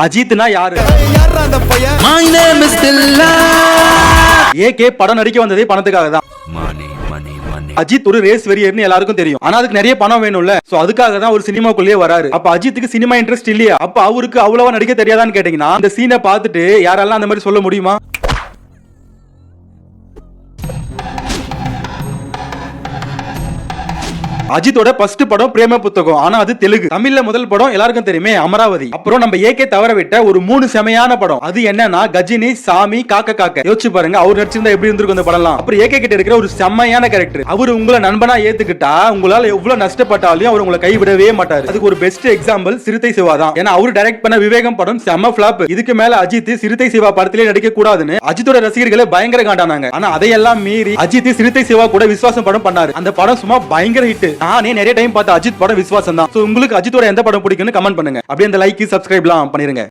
அஜித்னா யாரு? My name is Dilla. AK படம் நடிக்க வந்ததே பணத்துக்காக தான். அஜித் ஒரு ரேஸ் வெறியர்னு எல்லாருக்கும் தெரியும். ஆனா அதுக்கு நிறைய பணம் வேணும்ல. சோ அதுக்காக தான் ஒரு சினிமாக்குள்ளேயே வராரு. அப்ப அஜித்துக்கு சினிமா இன்ட்ரெஸ்ட் இல்லையா? அப்ப அவருக்கு அவ்வளவா நடிக்க தெரியாதான்னு கேட்டீங்கன்னா இந்த சீனை பார்த்துட்டு யாரெல்லாம் அந்த மாதிரி சொல்ல முடியுமா? அஜித்தோட ஃபர்ஸ்ட் படம் பிரேம புத்தகம். ஆனா அது தெலுங்கு. தமிழ்ல முதல் படம் எல்லாருக்கும் தெரியுமே அமராவதி. அப்புறம் நம்ம ஏகே தவற விட்ட ஒரு 3 செமையான படம். அது என்னன்னா கஜினி, சாமி, காக்க காக்க. யோசிச்சு பாருங்க அவர் நடிச்சிருந்தா எப்படி இருந்திருக்கும் அந்த படம்லாம். அப்புறம் ஏகே கிட்ட இருக்கிற ஒரு செமையான கேரக்டர். அவர் உங்களை நண்பனா ஏத்துக்கிட்டா உங்களால எவ்வளவு நஷ்டப்பட்டாலும் அவர் உங்களை கைவிடவே மாட்டாரு. அதுக்கு ஒரு பெஸ்ட் எக்ஸாம்பிள் சிறுத்தை சிவா தான். ஏன்னா அவர் டைரக்ட் பண்ண விவேகம் படம் செம ஃபிளாப். இதுக்கு மேல அஜித் சிறுத்தை சிவா படத்திலே நடிக்க கூடாதுன்னு அஜித்தோட ரசிகர்களை பயங்கர காண்டானாங்க. ஆனா அதையெல்லாம் மீறி அஜித் சிறுத்தை சிவா கூட விசுவாசம் படம் பண்ணாரு. அந்த படம் சும்மா பயங்கர ஹிட். நானே நிறைய டைம் பார்த்த அஜித் படம் விசுவாசம் தான். உங்களுக்கு அஜித்தோட எந்த படம் பிடிக்கும்னு கமெண்ட் பண்ணுங்க. அப்படியே அந்த லைக் சப்ஸ்கிரைப்லாம் பண்ணிருங்க.